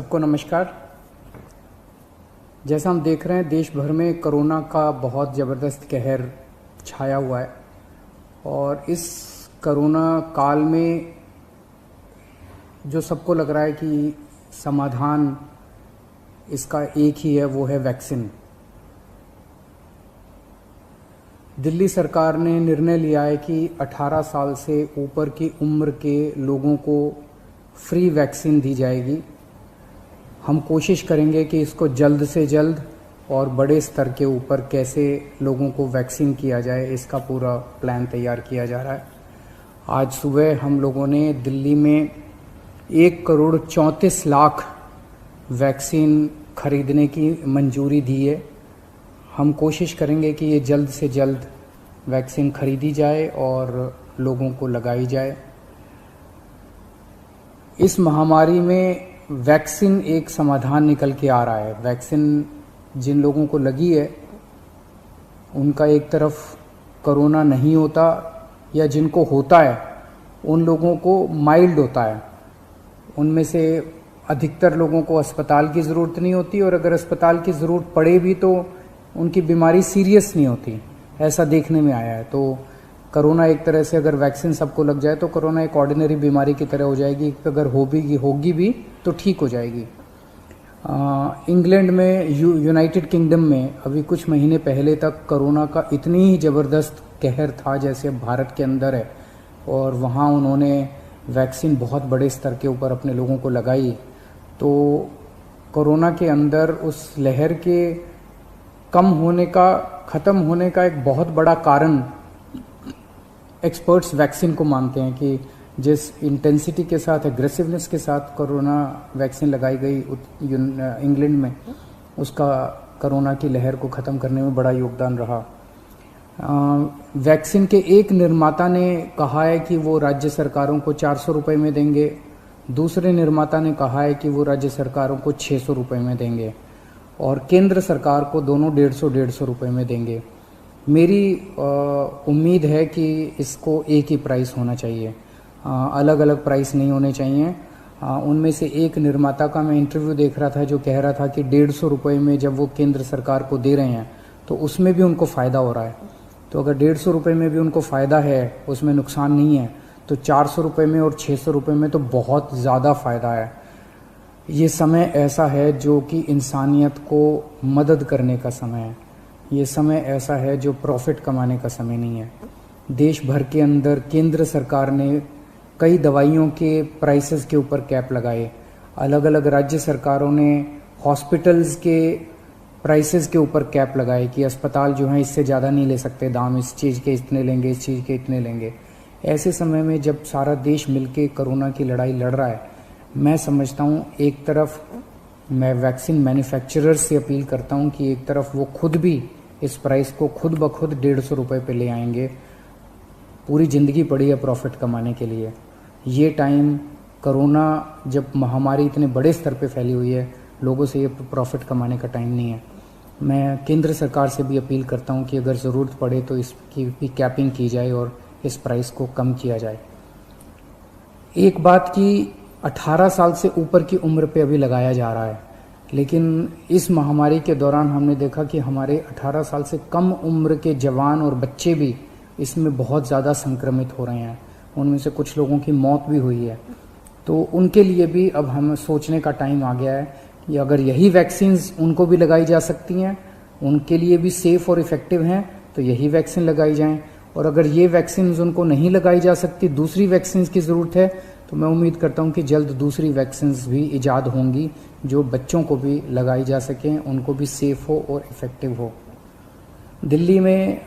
सबको नमस्कार। जैसा हम देख रहे हैं देश भर में कोरोना का बहुत ज़बरदस्त कहर छाया हुआ है और इस कोरोना काल में जो सबको लग रहा है कि समाधान इसका एक ही है, वो है वैक्सीन। दिल्ली सरकार ने निर्णय लिया है कि 18 साल से ऊपर की उम्र के लोगों को फ्री वैक्सीन दी जाएगी। हम कोशिश करेंगे कि इसको जल्द से जल्द और बड़े स्तर के ऊपर कैसे लोगों को वैक्सीन किया जाए, इसका पूरा प्लान तैयार किया जा रहा है। आज सुबह हम लोगों ने दिल्ली में 1,34,00,000 वैक्सीन खरीदने की मंजूरी दी है। हम कोशिश करेंगे कि ये जल्द से जल्द वैक्सीन खरीदी जाए और लोगों को लगाई जाए। इस महामारी में वैक्सीन एक समाधान निकल के आ रहा है। वैक्सीन जिन लोगों को लगी है उनका एक तरफ कोरोना नहीं होता, या जिनको होता है उन लोगों को माइल्ड होता है। उनमें से अधिकतर लोगों को अस्पताल की ज़रूरत नहीं होती, और अगर अस्पताल की ज़रूरत पड़े भी तो उनकी बीमारी सीरियस नहीं होती, ऐसा देखने में आया है। तो कोरोना एक तरह से अगर वैक्सीन सबको लग जाए तो कोरोना एक ऑर्डिनरी बीमारी की तरह हो जाएगी। अगर होगी भी तो ठीक हो जाएगी। इंग्लैंड में, यूनाइटेड किंगडम में अभी कुछ महीने पहले तक कोरोना का इतनी ही ज़बरदस्त कहर था जैसे भारत के अंदर है, और वहाँ उन्होंने वैक्सीन बहुत बड़े स्तर के ऊपर अपने लोगों को लगाई। तो कोरोना के अंदर उस लहर के ख़त्म होने का एक बहुत बड़ा कारण एक्सपर्ट्स वैक्सीन को मानते हैं कि जिस इंटेंसिटी के साथ, एग्रेसिवनेस के साथ कोरोना वैक्सीन लगाई गई इंग्लैंड में, उसका कोरोना की लहर को ख़त्म करने में बड़ा योगदान रहा। वैक्सीन के एक निर्माता ने कहा है कि वो राज्य सरकारों को 400 रुपये में देंगे, दूसरे निर्माता ने कहा है कि वो राज्य सरकारों को 600 रुपये में देंगे, और केंद्र सरकार को दोनों 150 रुपये में देंगे। मेरी उम्मीद है कि इसको एक ही प्राइस होना चाहिए, अलग अलग प्राइस नहीं होने चाहिए। उनमें से एक निर्माता का मैं इंटरव्यू देख रहा था जो कह रहा था कि 150 रुपये में जब वो केंद्र सरकार को दे रहे हैं तो उसमें भी उनको फ़ायदा हो रहा है। तो अगर 150 रुपये में भी उनको फ़ायदा है, उसमें नुकसान नहीं है, तो 400 रुपये में और 600 रुपये में तो बहुत ज़्यादा फ़ायदा है। ये समय ऐसा है जो कि इंसानियत को मदद करने का समय है। ये समय ऐसा है जो प्रॉफिट कमाने का समय नहीं है। देश भर के अंदर केंद्र सरकार ने कई दवाइयों के प्राइसेस के ऊपर कैप लगाए। अलग अलग राज्य सरकारों ने हॉस्पिटल्स के प्राइसेस के ऊपर कैप लगाए कि अस्पताल जो हैं इससे ज़्यादा नहीं ले सकते दाम, इस चीज़ के इतने लेंगे, इस चीज़ के इतने लेंगे। ऐसे समय में जब सारा देश मिलके कोरोना की लड़ाई लड़ रहा है, मैं समझता हूँ एक तरफ मैं वैक्सीन मैन्युफैक्चरर्स से अपील करता हूँ कि एक तरफ वो खुद भी इस प्राइस को खुद ब खुद 150 रुपये पे ले आएंगे। पूरी ज़िंदगी पड़ी है प्रॉफिट कमाने के लिए। ये टाइम कोरोना जब महामारी इतने बड़े स्तर पे फैली हुई है, लोगों से ये प्रॉफिट कमाने का टाइम नहीं है। मैं केंद्र सरकार से भी अपील करता हूँ कि अगर ज़रूरत पड़े तो इसकी भी कैपिंग की जाए और इस प्राइस को कम किया जाए। एक बात कि 18 साल से ऊपर की उम्र पे अभी लगाया जा रहा है, लेकिन इस महामारी के दौरान हमने देखा कि हमारे 18 साल से कम उम्र के जवान और बच्चे भी इसमें बहुत ज़्यादा संक्रमित हो रहे हैं। उनमें से कुछ लोगों की मौत भी हुई है। तो उनके लिए भी अब हमें सोचने का टाइम आ गया है कि अगर यही वैक्सीन्स उनको भी लगाई जा सकती हैं, उनके लिए भी सेफ़ और इफ़ेक्टिव हैं, तो यही वैक्सीन लगाई जाएं। और अगर ये वैक्सीन उनको नहीं लगाई जा सकती, दूसरी वैक्सीन की ज़रूरत है, तो मैं उम्मीद करता हूं कि जल्द दूसरी वैक्सीन्स भी इजाद होंगी जो बच्चों को भी लगाई जा सकें, उनको भी सेफ़ हो और इफ़ेक्टिव हो। दिल्ली में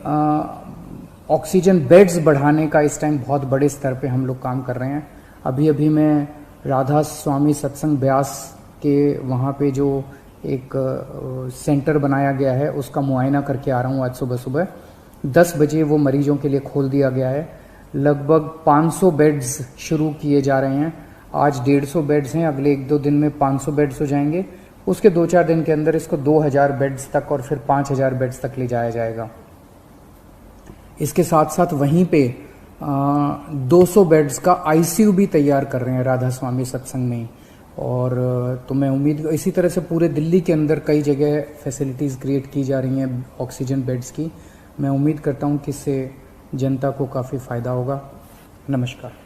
ऑक्सीजन बेड्स बढ़ाने का इस टाइम बहुत बड़े स्तर पे हम लोग काम कर रहे हैं। अभी मैं राधा स्वामी सत्संग ब्यास के वहाँ पे जो एक सेंटर बनाया गया है उसका मुआयना करके आ रहा हूँ। आज सुबह 10 बजे वो मरीजों के लिए खोल दिया गया है। लगभग 500 बेड्स शुरू किए जा रहे हैं। आज 150 बेड्स हैं, अगले 1-2 दिन में 500 बेड्स हो जाएंगे। उसके 2-4 दिन के अंदर इसको 2000 बेड्स तक और फिर 5000 बेड्स तक ले जाया जाएगा। इसके साथ साथ वहीं पे 200 बेड्स का आईसीयू भी तैयार कर रहे हैं राधा स्वामी सत्संग में। और तो मैं उम्मीद इसी तरह से पूरे दिल्ली के अंदर कई जगह फैसिलिटीज़ क्रिएट की जा रही हैं ऑक्सीजन बेड्स की। मैं उम्मीद करता हूं कि इससे जनता को काफ़ी फ़ायदा होगा। नमस्कार।